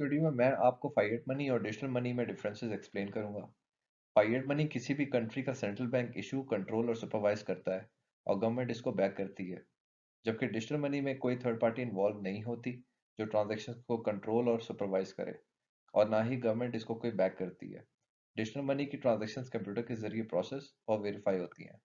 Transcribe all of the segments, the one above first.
इस वीडियो में मैं आपको फाइएट मनी और डिजिटल मनी में डिफरेंसेस एक्सप्लेन करूंगा। फाइएट मनी किसी भी कंट्री का सेंट्रल बैंक इशू, कंट्रोल और सुपरवाइज करता है और गवर्नमेंट इसको बैक करती है। जबकि डिजिटल मनी में कोई थर्ड पार्टी इन्वॉल्व नहीं होती जो ट्रांजैक्शन को कंट्रोल और सुपरवाइज करे, और ना ही गवर्नमेंट इसको कोई बैक करती है। डिजिटल मनी की ट्रांजैक्शंस कंप्यूटर के जरिए प्रोसेस और वेरीफाई होती हैं।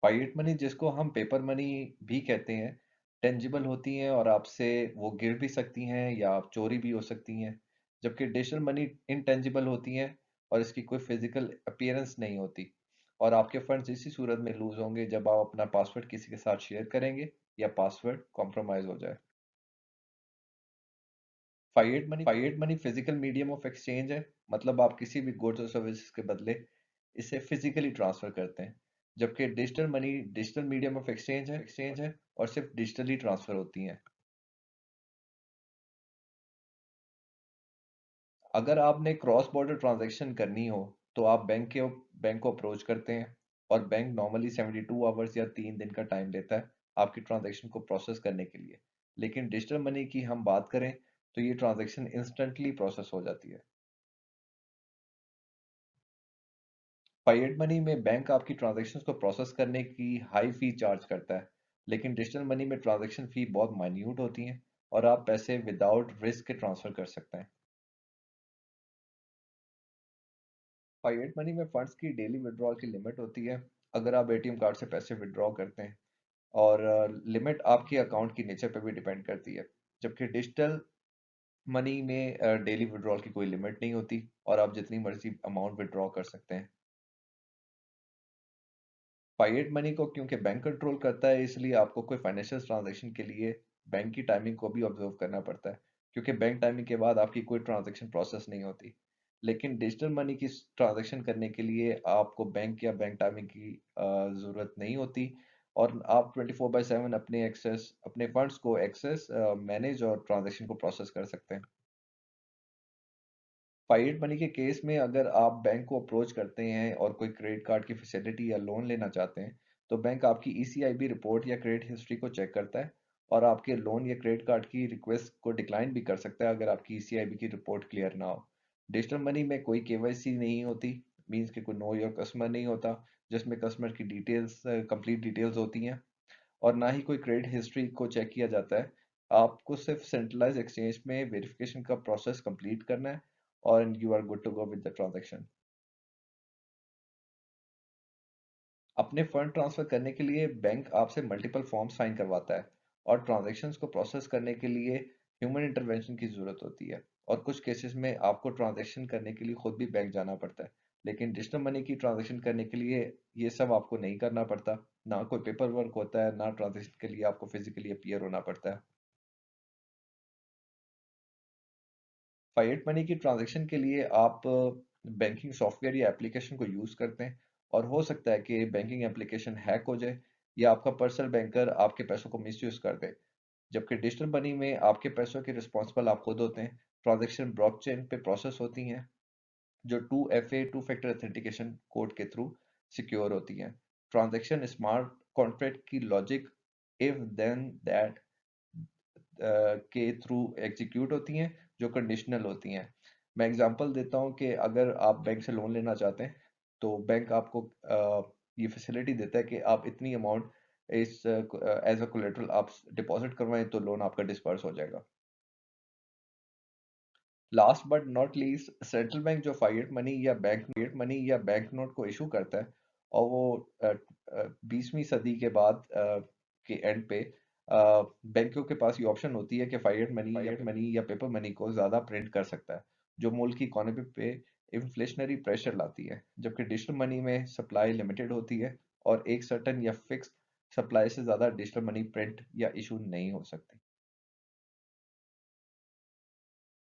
फाइएट मनी, जिसको हम पेपर मनी भी कहते हैं, टेंजिबल होती हैं और आपसे वो गिर भी सकती हैं या चोरी भी हो सकती हैं। जबकि डिजिटल मनी इनटेंजिबल होती हैं और इसकी कोई फिजिकल अपीयरेंस नहीं होती, और आपके फंड्स इसी सूरत में लूज होंगे जब आप अपना पासवर्ड किसी के साथ शेयर करेंगे या पासवर्ड कॉम्प्रोमाइज हो जाए। Fiat money physical medium of exchange है, मतलब आप किसी भी गुड्स और सर्विसेज के बदले इसे फिजिकली ट्रांसफर करते हैं। जबकि digital money digital medium of exchange है और सिर्फ डिजिटली ट्रांसफर होती हैं। अगर आपने क्रॉस बॉर्डर ट्रांजैक्शन करनी हो तो आप बैंक को अप्रोच करते हैं, और बैंक नॉर्मली 72 आवर्स या 3 दिन का टाइम लेता है आपकी ट्रांजैक्शन को प्रोसेस करने के लिए। लेकिन डिजिटल मनी की हम बात करें तो ये ट्रांजैक्शन इंस्टेंटली प्रोसेस हो जाती है। फाइएट मनी में बैंक आपकी ट्रांजैक्शंस को प्रोसेस करने की हाई फी चार्ज करता है, लेकिन डिजिटल मनी में ट्रांजैक्शन फी बहुत माइन्यूट होती हैं और आप पैसे विदाउट रिस्क के ट्रांसफर कर सकते हैं। फाइएट मनी में फंड्स की डेली विड्रॉल की लिमिट होती है, अगर आप एटीएम कार्ड से पैसे विड्रॉ करते हैं, और लिमिट आपके अकाउंट की नेचर पर भी डिपेंड करती है। जबकि डिजिटल मनी में डेली विड्रॉल की कोई लिमिट नहीं होती और आप जितनी मर्जी अमाउंट विड्रॉ कर सकते हैं। फाइएट मनी को क्योंकि बैंक कंट्रोल करता है, इसलिए आपको कोई फाइनेंशियल ट्रांजैक्शन के लिए बैंक की टाइमिंग को भी ऑब्जर्व करना पड़ता है, क्योंकि बैंक टाइमिंग के बाद आपकी कोई ट्रांजैक्शन प्रोसेस नहीं होती। लेकिन डिजिटल मनी की ट्रांजैक्शन करने के लिए आपको बैंक या बैंक टाइमिंग की ज़रूरत नहीं होती, और आप 24/7 अपने फंड्स को एक्सेस, मैनेज और ट्रांजैक्शन को प्रोसेस कर सकते हैं। फाइएट मनी के केस में अगर आप बैंक को अप्रोच करते हैं और कोई क्रेडिट कार्ड की फैसिलिटी या लोन लेना चाहते हैं, तो बैंक आपकी ईसीआईबी रिपोर्ट या क्रेडिट हिस्ट्री को चेक करता है और आपके लोन या क्रेडिट कार्ड की रिक्वेस्ट को डिक्लाइन भी कर सकता है अगर आपकी ईसीआईबी की रिपोर्ट क्लियर ना हो। डिजिटल मनी में कोई केवाईसी नहीं होती, मीन्स कि कोई नो योर कस्टमर नहीं होता, जिसमें कस्टमर की डिटेल्स, कंप्लीट डिटेल्स होती हैं, और ना ही कोई क्रेडिट हिस्ट्री को चेक किया जाता है। आपको सिर्फ सेंट्रलाइज एक्सचेंज में वेरिफिकेशन का प्रोसेस कंप्लीट करना है और you are good to go with the transaction. अपने फंड ट्रांसफर करने के लिए बैंक आपसे मल्टीपल फॉर्म साइन करवाता है, और ट्रांजैक्शंस को प्रोसेस करने के लिए ह्यूमन इंटरवेंशन की ज़रूरत होती है, और कुछ केसेस में आपको ट्रांजैक्शन करने के लिए खुद भी बैंक जाना पड़ता है। लेकिन डिजिटल मनी की ट्रांजैक्शन करने के लिए ये सब आपको नहीं करना पड़ता, ना कोई पेपर वर्क होता है, ना ट्रांजैक्शन के लिए आपको फिजिकली अपीयर होना पड़ता है। फाइएट मनी की ट्रांजैक्शन के लिए आप बैंकिंग सॉफ्टवेयर या एप्लीकेशन को यूज़ करते हैं, और हो सकता है कि बैंकिंग एप्लीकेशन हैक हो जाए या आपका पर्सनल बैंकर आपके पैसों को मिसयूज कर दे। जबकि डिजिटल मनी में आपके पैसों के रिस्पॉन्सिबल आप खुद होते हैं। ट्रांजैक्शन ब्लॉकचेन पे प्रोसेस होती हैं, जो 2FA two factor authentication code के थ्रू सिक्योर होती हैं। ट्रांजैक्शन स्मार्ट कॉन्ट्रैक्ट की लॉजिक इफ देन दैट के थ्रू एग्जीक्यूट होती हैं, जो कंडीशनल होती हैं। मैं एग्जांपल देता हूँ कि अगर आप बैंक से लोन लेना चाहते हैं तो बैंक आपको ये फैसिलिटी देता है कि आप इतनी अमाउंट इस एज अ कोलेटरल आप डिपॉजिट करवाएं तो लोन आपका डिस्पर्स हो जाएगा। Last but not least, central bank जो फाइएट मनी या बैंक नोट को इशू करता है, और वो 20वीं सदी के बाद के एंड पे बैंकों के पास ये ऑप्शन होती है कि फाइएट मनी या पेपर मनी को ज़्यादा प्रिंट कर सकता है, जो मुल्क की इकोनॉमी पे इन्फ्लेशनरी प्रेशर लाती है। जबकि डिजिटल मनी में सप्लाई लिमिटेड होती है, और एक सर्टन या फिक्स सप्लाई से ज़्यादा डिजिटल मनी प्रिंट या इशू नहीं हो सकती।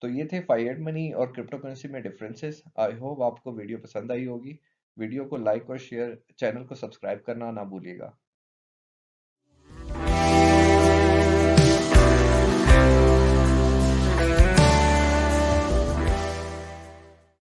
तो ये थे फाइएट मनी और क्रिप्टो करेंसी में डिफरेंसेस। आई होप आपको वीडियो पसंद आई होगी। वीडियो को लाइक और शेयर, चैनल को सब्सक्राइब करना ना भूलिएगा।